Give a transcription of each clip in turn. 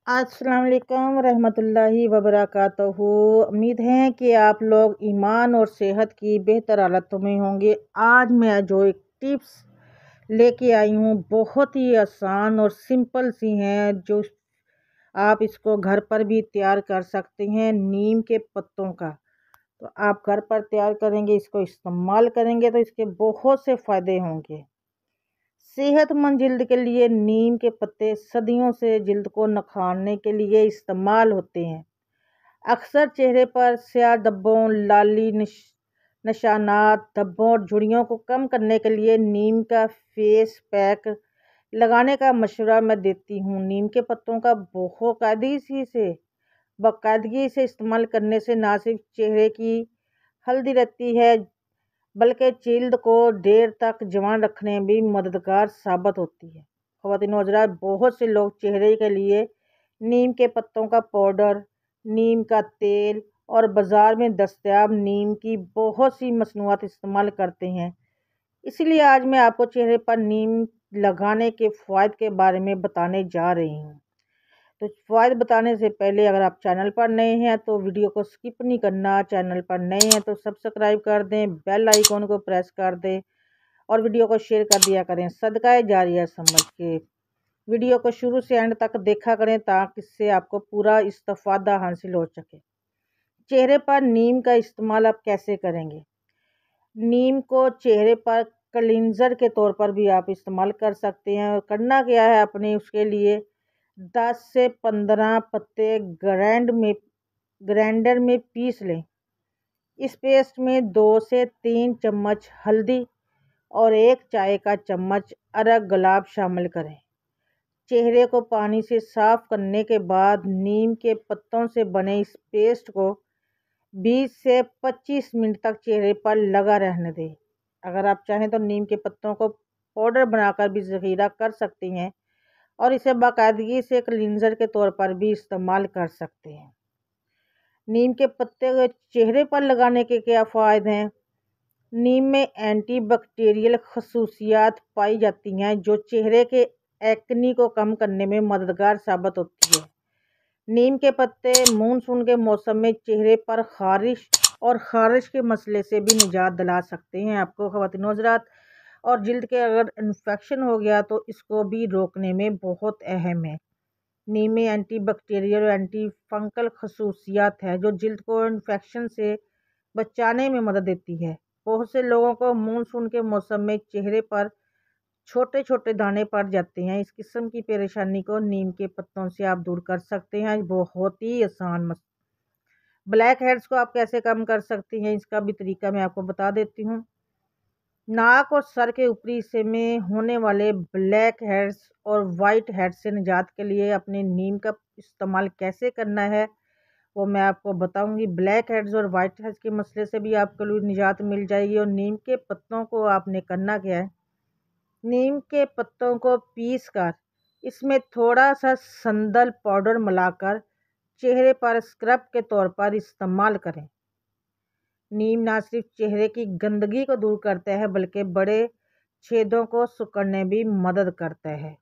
अस्सलाम वालेकुम रहमतुल्लाहि वबरकातुहू। उम्मीद है कि आप लोग ईमान और सेहत की बेहतर हालतों में होंगे। आज मैं जो एक टिप्स लेके आई हूँ बहुत ही आसान और सिंपल सी हैं, जो आप इसको घर पर भी तैयार कर सकते हैं। नीम के पत्तों का तो आप घर पर तैयार करेंगे, इसको इस्तेमाल करेंगे तो इसके बहुत से फ़ायदे होंगे। सेहतमंद जिल्द के लिए नीम के पत्ते सदियों से जिल्द को निखारने के लिए इस्तेमाल होते हैं। अक्सर चेहरे पर स्याह धब्बों, लाली निशानात, धब्बों और झुर्रियों को कम करने के लिए नीम का फेस पैक लगाने का मशवरा मैं देती हूँ। नीम के पत्तों का बाकायदगी से इस्तेमाल करने से न सिर्फ चेहरे की हल्दी रहती है, बल्कि जिल्द को देर तक जवान रखने में भी मददगार साबित होती है। ख़वातीन व हज़रात, बहुत से लोग चेहरे के लिए नीम के पत्तों का पाउडर, नीम का तेल और बाज़ार में दस्तयाब नीम की बहुत सी मसनूआत इस्तेमाल करते हैं। इसलिए आज मैं आपको चेहरे पर नीम लगाने के फ़ायदे के बारे में बताने जा रही हूँ। तो फ़ायदे बताने से पहले अगर आप चैनल पर नए हैं तो वीडियो को स्किप नहीं करना। चैनल पर नए हैं तो सब्सक्राइब कर दें, बेल आइकॉन को प्रेस कर दें और वीडियो को शेयर कर दिया करें। सदका जारिया समझ के वीडियो को शुरू से एंड तक देखा करें ताकि इससे आपको पूरा इस्तेफ़ादा हासिल हो सके। चेहरे पर नीम का इस्तेमाल आप कैसे करेंगे? नीम को चेहरे पर क्लींजर के तौर पर भी आप इस्तेमाल कर सकते हैं। करना क्या है, अपने उसके लिए 10 से 15 पत्ते ग्राइंडर में पीस लें। इस पेस्ट में 2 से 3 चम्मच हल्दी और 1 चाय का चम्मच अदरक गुलाब शामिल करें। चेहरे को पानी से साफ करने के बाद नीम के पत्तों से बने इस पेस्ट को 20 से 25 मिनट तक चेहरे पर लगा रहने दें। अगर आप चाहें तो नीम के पत्तों को पाउडर बनाकर भी ज़ख़ीरा कर सकती हैं और इसे बाकायदगी से क्लींजर के तौर पर भी इस्तेमाल कर सकते हैं। नीम के पत्ते चेहरे पर लगाने के क्या फ़ायदे हैं? नीम में एंटीबैक्टीरियल खसूसियात पाई जाती हैं जो चेहरे के एक्नी को कम करने में मददगार साबित होती है। नीम के पत्ते मानसून के मौसम में चेहरे पर खारिश के मसले से भी निजात दिला सकते हैं आपको ख़वातीन हज़रात। और जिल्द के अगर इन्फेक्शन हो गया तो इसको भी रोकने में बहुत अहम है। नीम में एंटीबैक्टीरियल और एंटी फंगल खसूसियात है जो जिल्द को इन्फेक्शन से बचाने में मदद देती है। बहुत से लोगों को मानसून के मौसम में चेहरे पर छोटे छोटे दाने पड़ जाते हैं। इस किस्म की परेशानी को नीम के पत्तों से आप दूर कर सकते हैं। बहुत ही आसान ब्लैक हेड्स को आप कैसे कम कर सकती हैं, इसका भी तरीका मैं आपको बता देती हूँ। नाक और सर के ऊपरी हिस्से में होने वाले ब्लैक हेड्स और वाइट हेड्स से निजात के लिए अपने नीम का इस्तेमाल कैसे करना है वो मैं आपको बताऊंगी। ब्लैक हेड्स और वाइट हेड्स के मसले से भी आपको निजात मिल जाएगी। और नीम के पत्तों को आपने करना क्या है, नीम के पत्तों को पीस कर इसमें थोड़ा सा संदल पाउडर मिलाकर चेहरे पर स्क्रब के तौर पर इस्तेमाल करें। नीम न सिर्फ चेहरे की गंदगी को दूर करता है बल्कि बड़े छेदों को सिकुड़ने भी मदद करता है।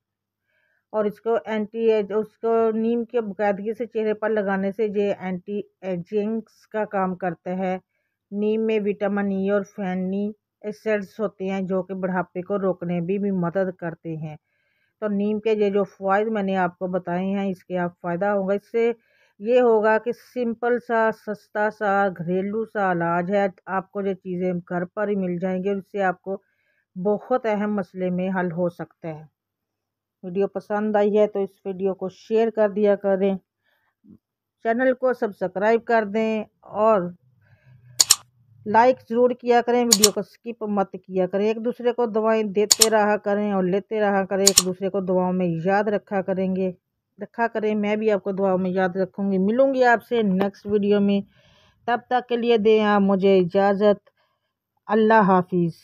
और उसको नीम के बाकायदगी से चेहरे पर लगाने से ये एंटी एजिंग्स का काम करता है। नीम में विटामिन ई और फैनी एसिड्स होते हैं जो कि बुढ़ापे को रोकने में भी मदद करते हैं। तो नीम के ये जो फ़ायदे मैंने आपको बताए हैं इसके आप फ़ायदा होगा। इससे ये होगा कि सिंपल सा सस्ता सा घरेलू सा इलाज है। आपको ये चीज़ें घर पर ही मिल जाएंगी और इससे आपको बहुत अहम मसले में हल हो सकता है। वीडियो पसंद आई है तो इस वीडियो को शेयर कर दिया करें, चैनल को सब्सक्राइब कर दें और लाइक ज़रूर किया करें। वीडियो को स्किप मत किया करें। एक दूसरे को दुआएं देते रहा करें और लेते रहा करें। एक दूसरे को दुआओं में याद रखा करें। मैं भी आपको दुआओं में याद रखूँगी। मिलूँगी आपसे नेक्स्ट वीडियो में। तब तक के लिए दें आप मुझे इजाज़त। अल्लाह हाफिज़।